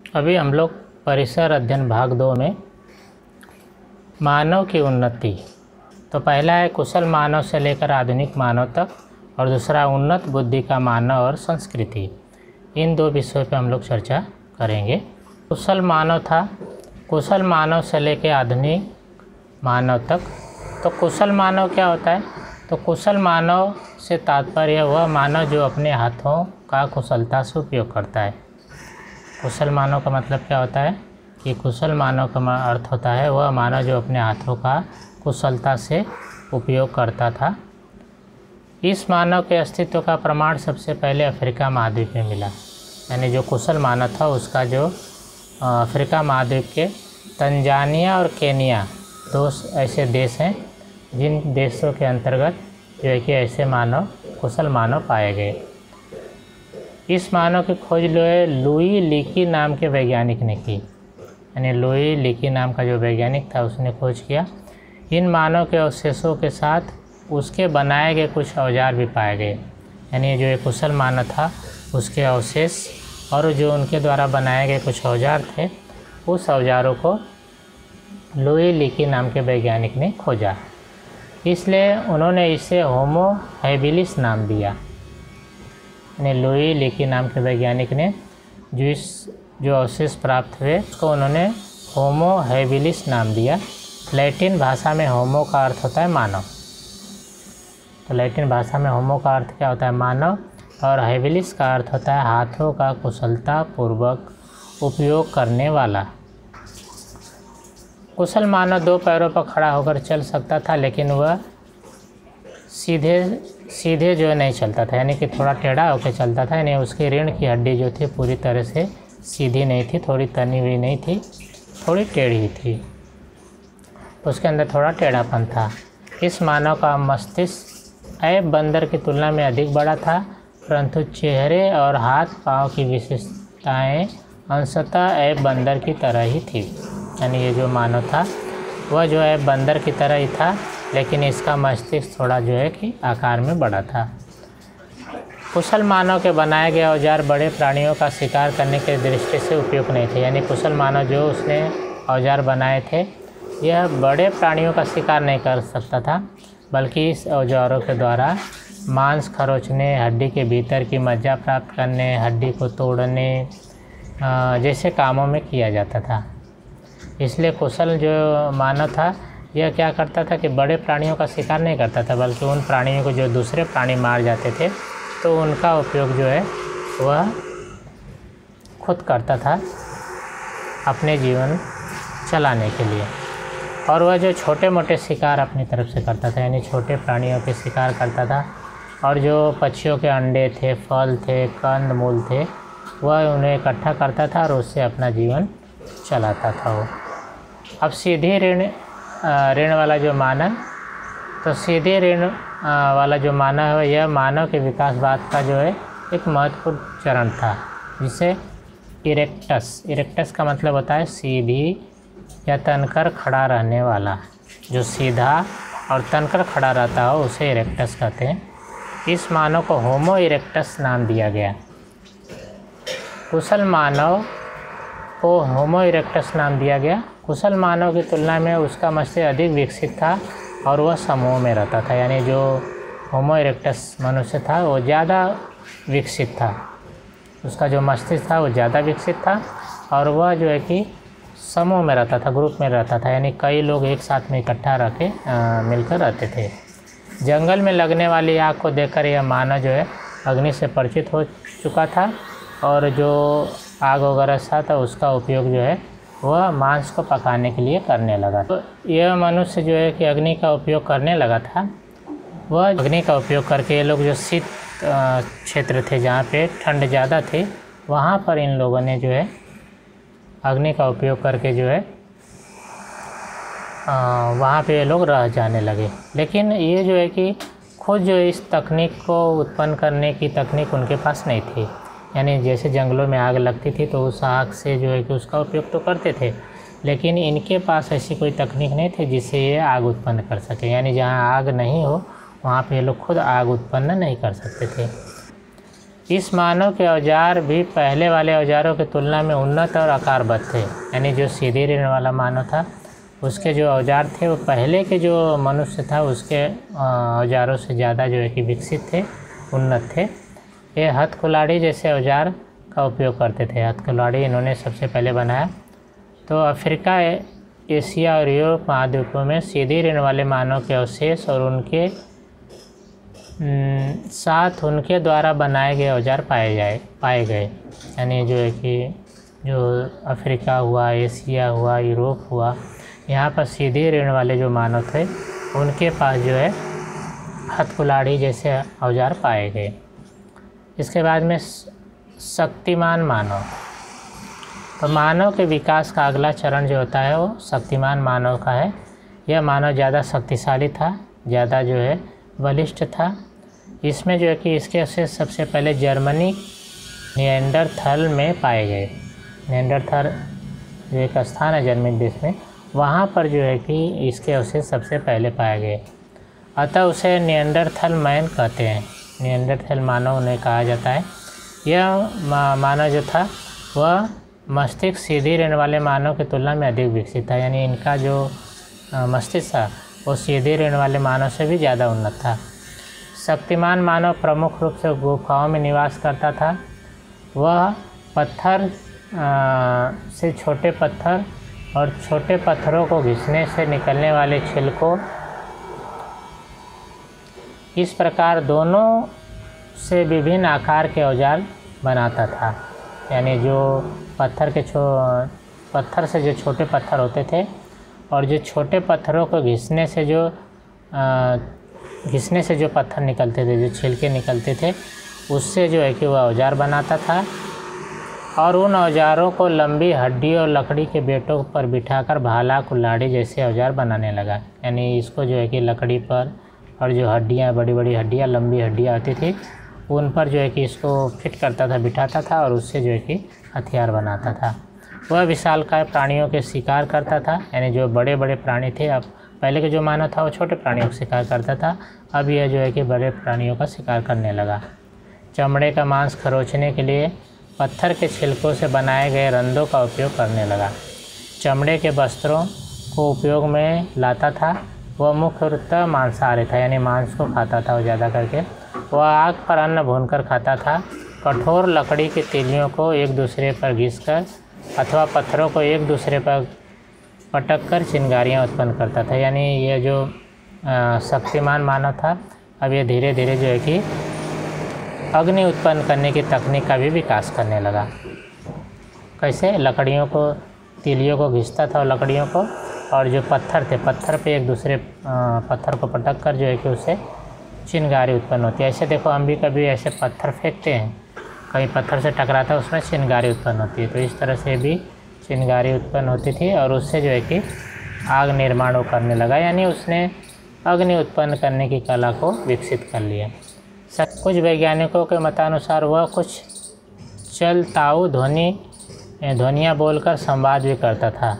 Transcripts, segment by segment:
अभी हम लोग परिसर अध्ययन भाग 2 में मानव की उन्नति, तो पहला है कुशल मानव से लेकर आधुनिक मानव तक, और दूसरा उन्नत बुद्धि का मानव और संस्कृति। इन दो विषयों पर हम लोग चर्चा करेंगे। कुशल मानव था, कुशल मानव से लेकर आधुनिक मानव तक। तो कुशल मानव क्या होता है? तो कुशल मानव से तात्पर्य वह मानव जो अपने हाथों का कुशलता से उपयोग करता है। कुशल मानव का मतलब क्या होता है कि कुशल मानव का अर्थ होता है वह मानव जो अपने हाथों का कुशलता से उपयोग करता था। इस मानव के अस्तित्व का प्रमाण सबसे पहले अफ्रीका महाद्वीप में मिला। यानी जो कुशल मानव था उसका जो अफ्रीका महाद्वीप के तंजानिया और केनिया दो ऐसे देश हैं जिन देशों के अंतर्गत जो है कि ऐसे मानव कुशल मानव पाए गए। इस मानव की खोज लुई लीकी नाम के वैज्ञानिक ने की। यानी लुई लीकी नाम का जो वैज्ञानिक था उसने खोज किया। इन मानव के अवशेषों के साथ उसके बनाए गए कुछ औजार भी पाए गए। यानी जो एक कुशल मानव था उसके अवशेष और जो उनके द्वारा बनाए गए कुछ औजार थे, उस औजारों को लुई लीकी नाम के वैज्ञानिक ने खोजा। इसलिए उन्होंने इसे होमो हैबिलिस नाम दिया। यानी लुई लीकी नाम के वैज्ञानिक ने जो अवशेष प्राप्त हुए उसको उन्होंने होमो हैबिलिस नाम दिया। लैटिन भाषा में होमो का अर्थ होता है मानव। तो लैटिन भाषा में होमो का अर्थ क्या होता है? मानव, और हैबिलिस का अर्थ होता है हाथों का कुशलता पूर्वक उपयोग करने वाला। कुशल मानव दो पैरों पर खड़ा होकर चल सकता था, लेकिन वह सीधे जो नहीं चलता था, यानी कि थोड़ा टेढ़ा होकर चलता था। यानी उसकी रीढ़ की हड्डी जो थी पूरी तरह से सीधी नहीं थी, थोड़ी तनी हुई नहीं थी, थोड़ी टेढ़ी थी, उसके अंदर थोड़ा टेढ़ापन था। इस मानव का मस्तिष्क ऐब बंदर की तुलना में अधिक बड़ा था, परंतु चेहरे और हाथ पाँव की विशेषताएं अंशतः ऐब बंदर की तरह ही थी। यानी ये जो मानव था वह जो है बंदर की तरह ही था, लेकिन इसका मस्तिष्क थोड़ा जो है कि आकार में बड़ा था। कुशल मानव के बनाए गए औजार बड़े प्राणियों का शिकार करने के दृष्टि से उपयुक्त नहीं थे। यानी कुशल मानव जो उसने औजार बनाए थे यह बड़े प्राणियों का शिकार नहीं कर सकता था, बल्कि इस औजारों के द्वारा मांस खरोचने, हड्डी के भीतर की मज्जा प्राप्त करने, हड्डी को तोड़ने जैसे कामों में किया जाता था। इसलिए कुशल जो मानव था यह क्या करता था कि बड़े प्राणियों का शिकार नहीं करता था, बल्कि उन प्राणियों को जो दूसरे प्राणी मार जाते थे तो उनका उपयोग जो है वह खुद करता था अपने जीवन चलाने के लिए। और वह जो छोटे मोटे शिकार अपनी तरफ से करता था, यानी छोटे प्राणियों के शिकार करता था, और जो पक्षियों के अंडे थे, फल थे, कंद मूल थे, वह उन्हें इकट्ठा करता था और उससे अपना जीवन चलाता था। वो अब सीधी ऋण वाला जो मानव, तो सीधे ऋण वाला जो मानव है यह मानव के विकासवाद का जो है एक महत्वपूर्ण चरण था, जिसे इरेक्टस का मतलब होता है सीधी या तनकर खड़ा रहने वाला। जो सीधा और तनकर खड़ा रहता हो उसे इरेक्टस कहते हैं। इस मानव को होमो इरेक्टस नाम दिया गया। कुशल मानव को होमो इरेक्टस नाम दिया गया। कुशल मानव की तुलना में उसका मस्तिष्क अधिक विकसित था और वह समूह में रहता था। यानी जो होमो इरेक्टस मनुष्य था वो ज़्यादा विकसित था, उसका जो मस्तिष्क था वो ज़्यादा विकसित था, और वह जो है कि समूह में रहता था, ग्रुप में रहता था। यानी कई लोग एक साथ में इकट्ठा रह के मिलकर रहते थे। जंगल में लगने वाली आग को देखकर यह मानव जो है अग्नि से परिचित हो चुका था, और जो आग वगैरह सा था उसका उपयोग जो है वह मांस को पकाने के लिए करने लगा। तो यह मनुष्य जो है कि अग्नि का उपयोग करने लगा था। वह अग्नि का उपयोग करके ये लोग जो शीत क्षेत्र थे जहाँ पे ठंड ज़्यादा थी, वहाँ पर इन लोगों ने जो है अग्नि का उपयोग करके जो है वहाँ पे ये लोग रह जाने लगे। लेकिन ये जो है कि खुद जो इस तकनीक को उत्पन्न करने की तकनीक उनके पास नहीं थी। यानी जैसे जंगलों में आग लगती थी तो उस आग से जो है कि उसका उपयोग तो करते थे, लेकिन इनके पास ऐसी कोई तकनीक नहीं थी जिससे ये आग उत्पन्न कर सके। यानी जहाँ आग नहीं हो वहाँ पे ये लोग खुद आग उत्पन्न नहीं कर सकते थे। इस मानव के औजार भी पहले वाले औजारों की तुलना में उन्नत और आकारबद्ध थे। यानी जो सीधी रीढ़ वाला मानव था उसके जो औजार थे वो पहले के जो मनुष्य था उसके औजारों से ज़्यादा जो है कि विकसित थे, उन्नत थे। ये हथकुल्हाड़ी जैसे औजार का उपयोग करते थे। हथकुल्हाड़ी इन्होंने सबसे पहले बनाया। तो अफ्रीका, एशिया और यूरोप महाद्वीपों में सीधी रीढ़ वाले मानव के अवशेष और उनके साथ उनके द्वारा बनाए गए औजार पाए गए। यानी जो है कि जो अफ्रीका हुआ, एशिया हुआ, यूरोप हुआ, यहाँ पर सीधी रीढ़ वाले जो मानव थे उनके पास जो है हथकुल्हाड़ी जैसे औजार पाए गए। इसके बाद में शक्तिमान मानव। तो मानव के विकास का अगला चरण जो होता है वो शक्तिमान मानव का है। यह मानव ज़्यादा शक्तिशाली था, ज़्यादा जो है बलिष्ठ था। इसमें जो है कि इसके अवशेष सबसे पहले जर्मनी निएंडरथल में पाए गए। निएंडरथल जो एक स्थान है जर्मनी देश में, वहाँ पर जो है कि इसके अवशेष सबसे पहले पाए गए। अतः उसे निएंडरथल मैन कहते हैं। निएंडरथल मानव उन्हें कहा जाता है। यह मानव जो था वह मस्तिष्क सीधी रीढ़ वाले मानव की तुलना में अधिक विकसित था। यानी इनका जो मस्तिष्क था वो सीधी रीढ़ वाले मानव से भी ज़्यादा उन्नत था। शक्तिमान मानव प्रमुख रूप से गुफाओं में निवास करता था। वह पत्थर से छोटे पत्थर और छोटे पत्थरों को घिसने से निकलने वाले छिलकों, इस प्रकार दोनों से विभिन्न आकार के औजार बनाता था। यानी जो पत्थर से जो छोटे पत्थर होते थे और जो छोटे पत्थरों को घिसने से जो पत्थर निकलते थे, जो छिलके निकलते थे, उससे जो है कि वह औजार बनाता था। और उन औजारों को लंबी हड्डी और लकड़ी के बेटों पर बिठाकर भाला, कुल्हाड़ी जैसे औजार बनाने लगा। यानी इसको जो है कि लकड़ी पर और जो हड्डियाँ, बड़ी बड़ी हड्डियाँ, लंबी हड्डियाँ होती थी, उन पर जो है कि इसको फिट करता था, बिठाता था और उससे जो है कि हथियार बनाता था। वह विशालकाय प्राणियों के शिकार करता था। यानी जो बड़े बड़े प्राणी थे, अब पहले के जो मानव था वो छोटे प्राणियों का शिकार करता था, अब यह जो है कि बड़े प्राणियों का शिकार करने लगा। चमड़े का मांस खरोचने के लिए पत्थर के छिलकों से बनाए गए रंधों का उपयोग करने लगा। चमड़े के वस्त्रों को उपयोग में लाता था। वह मुख्यतः मांसाहारी था, यानी मांस को खाता था वो ज़्यादा करके। वह आग पर अन्न भूनकर खाता था। कठोर लकड़ी की तीलियों को एक दूसरे पर घिसकर अथवा पत्थरों को एक दूसरे पर पटक कर चिंगारियाँ उत्पन्न करता था। यानी ये जो शक्तिमान मानव था, अब ये धीरे धीरे जो है कि अग्नि उत्पन्न करने की तकनीक का भी विकास करने लगा। कैसे? लकड़ियों को, तीलियों को घिसता था लकड़ियों को, और जो पत्थर थे, पत्थर पे एक दूसरे पत्थर को पटक कर जो है कि उससे चिंगारी उत्पन्न होती है। ऐसे देखो, हम भी कभी ऐसे पत्थर फेंकते हैं, कहीं पत्थर से टकराता है, उसमें चिंगारी उत्पन्न होती है। तो इस तरह से भी चिंगारी उत्पन्न होती थी और उससे जो है कि आग निर्माण करने लगा। यानी उसने अग्नि उत्पन्न करने की कला को विकसित कर लिया। कुछ वैज्ञानिकों के मतानुसार वह कुछ चलताऊ ध्वनियाँ बोलकर संवाद भी करता था।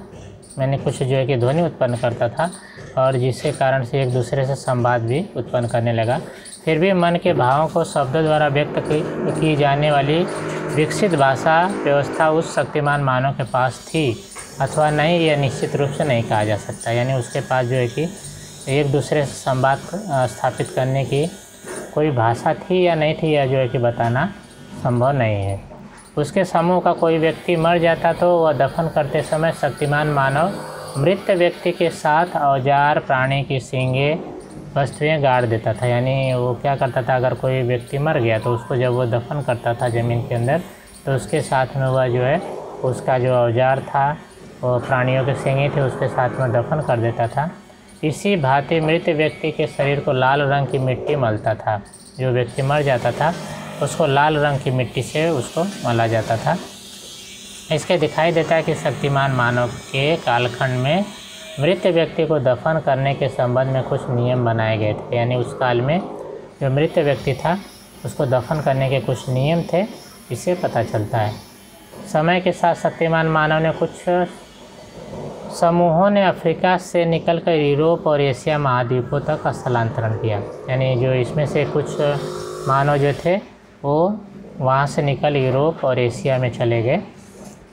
मैंने कुछ जो है कि ध्वनि उत्पन्न करता था और जिसके कारण से एक दूसरे से संवाद भी उत्पन्न करने लगा। फिर भी मन के भावों को शब्दों द्वारा व्यक्त की जाने वाली विकसित भाषा व्यवस्था उस शक्तिमान मानव के पास थी अथवा नहीं, यह निश्चित रूप से नहीं कहा जा सकता। यानी उसके पास जो है कि एक दूसरे से संवाद स्थापित करने की कोई भाषा थी या नहीं थी, यह जो है कि बताना संभव नहीं है। उसके समूह का कोई व्यक्ति मर जाता तो वह दफन करते समय शक्तिमान मानव मृत व्यक्ति के साथ औजार, प्राणी की सींगे, वस्तुएं गाड़ देता था। यानी वो क्या करता था, अगर कोई व्यक्ति मर गया तो उसको जब वो दफन करता था ज़मीन के अंदर, तो उसके साथ में वह जो है उसका जो औजार था, वो प्राणियों के सींगे थे, उसके साथ में दफन कर देता था। इसी भांति मृत व्यक्ति के शरीर को लाल रंग की मिट्टी मलता था। जो व्यक्ति मर जाता था उसको लाल रंग की मिट्टी से उसको मला जाता था। इसके दिखाई देता है कि शक्तिमान मानव के कालखंड में मृत व्यक्ति को दफन करने के संबंध में कुछ नियम बनाए गए थे। यानी उस काल में जो मृत व्यक्ति था उसको दफन करने के कुछ नियम थे, इससे पता चलता है। समय के साथ शक्तिमान मानव ने कुछ समूहों ने अफ्रीका से निकलकर यूरोप और एशिया महाद्वीपों तक स्थलांतरण किया। यानी जो इसमें से कुछ मानव जो थे वो वहाँ से निकल यूरोप और एशिया में चले गए।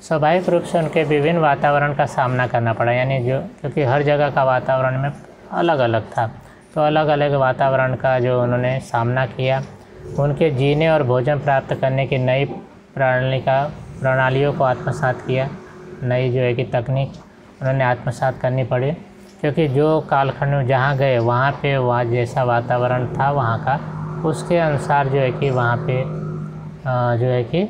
स्वाभाविक रूप से उनके विभिन्न वातावरण का सामना करना पड़ा, यानी जो क्योंकि हर जगह का वातावरण में अलग अलग था, तो अलग अलग वातावरण का जो उन्होंने सामना किया। उनके जीने और भोजन प्राप्त करने की नई प्रणालियों को आत्मसात किया, नई जो है कि तकनीक उन्होंने आत्मसात करनी पड़ी, क्योंकि जो कालखंड में जहाँ गए वहाँ पे वहाँ जैसा वातावरण था वहाँ का, उसके अनुसार जो है कि वहाँ पे जो है कि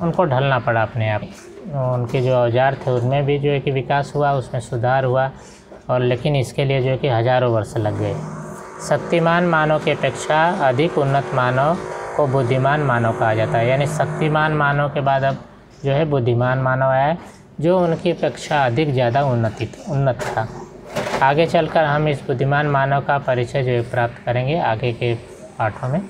उनको ढलना पड़ा अपने आप। उनके जो औजार थे उनमें भी जो है कि विकास हुआ, उसमें सुधार हुआ, और लेकिन इसके लिए जो है कि हज़ारों वर्ष लग गए। शक्तिमान मानव की अपेक्षा अधिक उन्नत मानव को बुद्धिमान मानव कहा जाता है, यानी शक्तिमान मानव के बाद अब जो है बुद्धिमान मानव आया, जो उनकी अपेक्षा अधिक ज़्यादा उन्नत था। आगे चलकर हम इस बुद्धिमान मानव का परिचय जो है प्राप्त करेंगे आगे के पाठों में।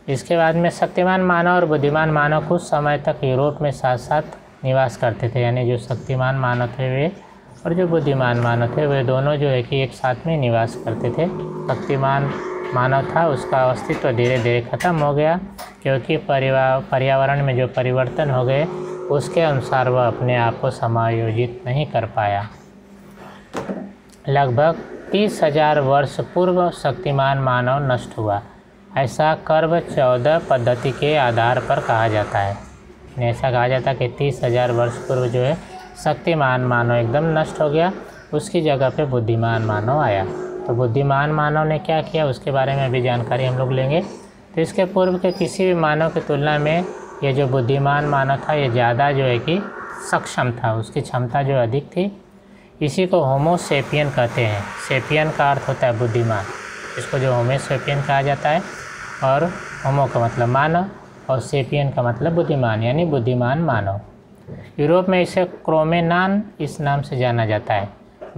इसके बाद में शक्तिमान मानव और बुद्धिमान मानव कुछ समय तक यूरोप में साथ साथ निवास करते थे, यानी जो शक्तिमान मानव थे वे और जो बुद्धिमान मानव थे वे दोनों जो है कि एक साथ में निवास करते थे। शक्तिमान मानव था उसका अस्तित्व धीरे धीरे ख़त्म हो गया, क्योंकि पर्यावरण में जो परिवर्तन हो गए उसके अनुसार वह अपने आप को समायोजित नहीं कर पाया। लगभग 30,000 वर्ष पूर्व शक्तिमान मानव नष्ट हुआ, ऐसा कर्व 14 पद्धति के आधार पर कहा जाता है। ऐसा कहा जाता है कि 30,000 वर्ष पूर्व जो है शक्तिमान मानव एकदम नष्ट हो गया, उसकी जगह पे बुद्धिमान मानव आया। तो बुद्धिमान मानव ने क्या किया उसके बारे में भी जानकारी हम लोग लेंगे। तो इसके पूर्व के किसी भी मानव की तुलना में ये जो बुद्धिमान मानव था ये ज़्यादा जो है कि सक्षम था, उसकी क्षमता जो अधिक थी। इसी को होमो सेपियन कहते हैं। सेपियन का अर्थ होता है बुद्धिमान, इसको जो होमो सेपियन कहा जाता है, और होमो का मतलब मानव और सेपियन का मतलब बुद्धिमान, यानी बुद्धिमान मानव। यूरोप में इसे क्रोमेनान इस नाम से जाना जाता है।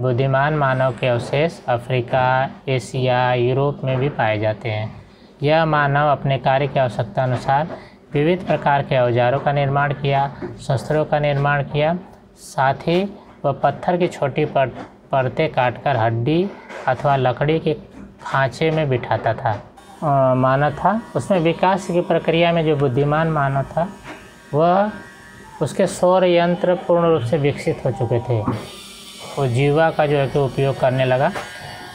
बुद्धिमान मानव के अवशेष अफ्रीका, एशिया, यूरोप में भी पाए जाते हैं। यह मानव अपने कार्य की आवश्यकता अनुसार विविध प्रकार के औजारों का निर्माण किया, शस्त्रों का निर्माण किया, साथ ही वह पत्थर की छोटी परतें काटकर हड्डी अथवा लकड़ी के खांचे में बिठाता था मानव था। उसमें विकास की प्रक्रिया में जो बुद्धिमान मानव था वह उसके सौर यंत्र पूर्ण रूप से विकसित हो चुके थे। वो जीवा का जो है कि उपयोग करने लगा,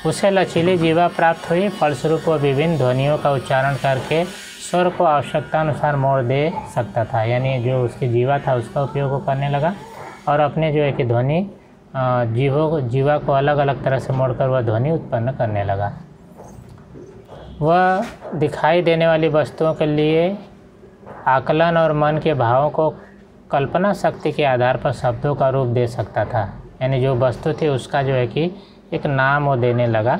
उसे लचीली जीवा प्राप्त हुई। फलस्वरूप वो विभिन्न ध्वनियों का उच्चारण करके स्वर को आवश्यकता अनुसार मोड़ दे सकता था, यानी जो उसकी जीवा था उसका उपयोग वो करने लगा और अपने जो है कि ध्वनि जीवा को अलग अलग तरह से मोड़कर वह ध्वनि उत्पन्न करने लगा। वह दिखाई देने वाली वस्तुओं के लिए आकलन और मन के भावों को कल्पना शक्ति के आधार पर शब्दों का रूप दे सकता था, यानी जो वस्तु थी उसका जो है कि एक नाम वो देने लगा।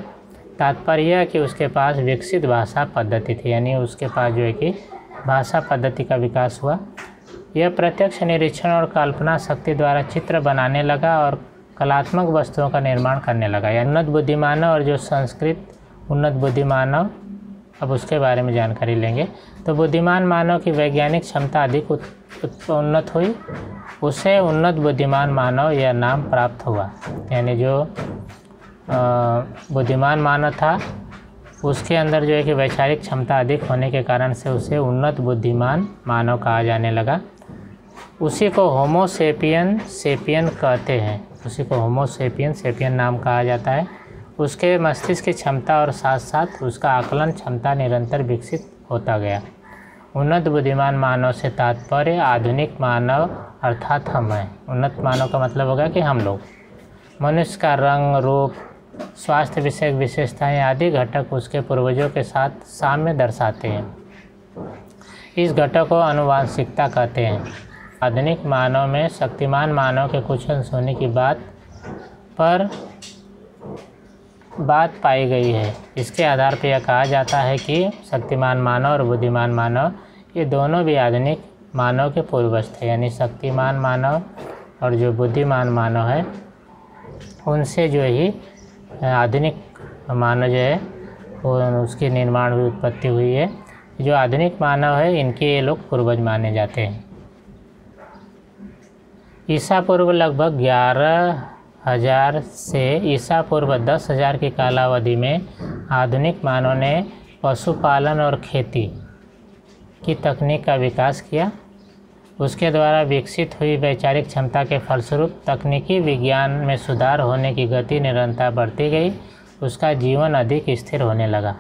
तात्पर्य यह कि उसके पास विकसित भाषा पद्धति थी, यानी उसके पास जो है कि भाषा पद्धति का विकास हुआ। यह प्रत्यक्ष निरीक्षण और कल्पना शक्ति द्वारा चित्र बनाने लगा और कलात्मक वस्तुओं का निर्माण करने लगा। यह उन्नत बुद्धिमानव और जो संस्कृत उन्नत बुद्धिमानव, अब उसके बारे में जानकारी लेंगे। तो बुद्धिमान मानव की वैज्ञानिक क्षमता अधिक उन्नत हुई, उसे उन्नत बुद्धिमान मानव यह नाम प्राप्त हुआ। यानी जो बुद्धिमान मानव था उसके अंदर जो है कि वैचारिक क्षमता अधिक होने के कारण से उसे उन्नत बुद्धिमान मानव कहा जाने लगा। उसी को होमो सेपियन कहते हैं, उसी को होमो सेपियन नाम कहा जाता है। उसके मस्तिष्क की क्षमता और साथ साथ उसका आकलन क्षमता निरंतर विकसित होता गया। उन्नत बुद्धिमान मानव से तात्पर्य आधुनिक मानव अर्थात हम हैं। उन्नत मानव का मतलब होगा कि हम लोग। मनुष्य का रंग, रूप, स्वास्थ्य विषयक विशेषताएं आदि घटक उसके पूर्वजों के साथ साम्य दर्शाते हैं। इस घटक को आनुवांशिकता कहते हैं। आधुनिक मानव में शक्तिमान मानव के कुछ अंश होने की बात पाई गई है। इसके आधार पर यह कहा जाता है कि शक्तिमान मानव और बुद्धिमान मानव ये दोनों भी आधुनिक मानव के पूर्वज थे। यानी शक्तिमान मानव और जो बुद्धिमान मानव है उनसे जो ही आधुनिक मानव जो है वो उसकी निर्माण हुई, उत्पत्ति हुई है। जो आधुनिक मानव है इनके ये लोग पूर्वज माने जाते हैं। ईसा पूर्व लगभग 11,000 से ईसा पूर्व 10,000 की कालावधि में आधुनिक मानव ने पशुपालन और खेती की तकनीक का विकास किया। उसके द्वारा विकसित हुई वैचारिक क्षमता के फलस्वरूप तकनीकी विज्ञान में सुधार होने की गति निरंतर बढ़ती गई। उसका जीवन अधिक स्थिर होने लगा।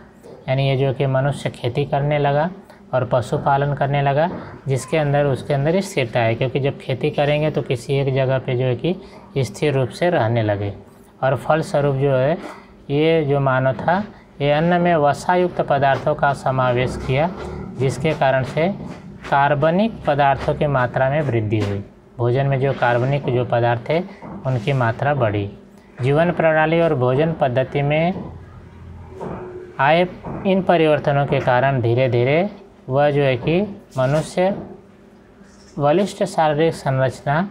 यानी ये जो कि मनुष्य खेती करने लगा और पशुपालन करने लगा, जिसके अंदर उसके अंदर स्थिरता है, क्योंकि जब खेती करेंगे तो किसी एक जगह पे जो है कि स्थिर रूप से रहने लगे। और फलस्वरूप जो है ये जो मानव था ये अन्न में वसायुक्त पदार्थों का समावेश किया, जिसके कारण से कार्बनिक पदार्थों की मात्रा में वृद्धि हुई। भोजन में जो कार्बनिक जो पदार्थ थे उनकी मात्रा बढ़ी। जीवन प्रणाली और भोजन पद्धति में आए इन परिवर्तनों के कारण धीरे धीरे वह जो है कि मनुष्य बलिष्ठ शारीरिक संरचना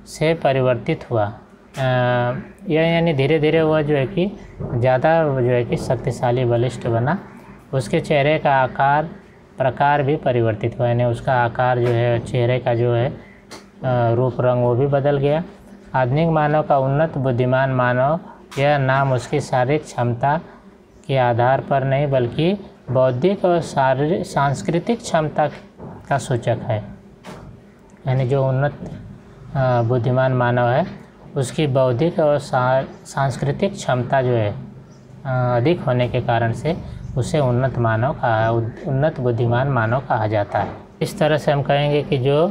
से परिवर्तित हुआ। यह यानी धीरे धीरे वह जो है कि ज़्यादा जो है कि शक्तिशाली बलिष्ठ बना। उसके चेहरे का आकार प्रकार भी परिवर्तित हुआ, यानी उसका आकार जो है चेहरे का जो है रूप रंग वो भी बदल गया। आधुनिक मानव का उन्नत बुद्धिमान मानव, यह नाम उसकी शारीरिक क्षमता के आधार पर नहीं बल्कि बौद्धिक और शारीरिक सांस्कृतिक क्षमता का सूचक है। यानी जो उन्नत बुद्धिमान मानव है उसकी बौद्धिक और सांस्कृतिक क्षमता जो है अधिक होने के कारण से उसे उन्नत बुद्धिमान मानव कहा जाता है। इस तरह से हम कहेंगे कि जो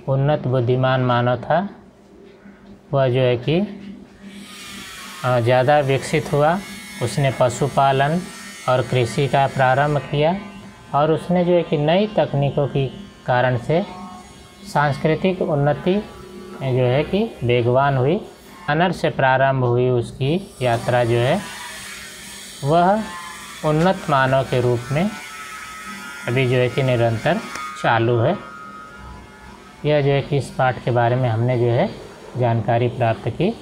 उन्नत बुद्धिमान मानव था वह जो है कि ज़्यादा विकसित हुआ। उसने पशुपालन और कृषि का प्रारंभ किया और उसने जो है कि नई तकनीकों की कारण से सांस्कृतिक उन्नति जो है कि वेगवान हुई। अनर से प्रारंभ हुई उसकी यात्रा जो है वह उन्नत मानव के रूप में अभी जो है कि निरंतर चालू है। यह जो है कि इस पाठ के बारे में हमने जो है जानकारी प्राप्त की।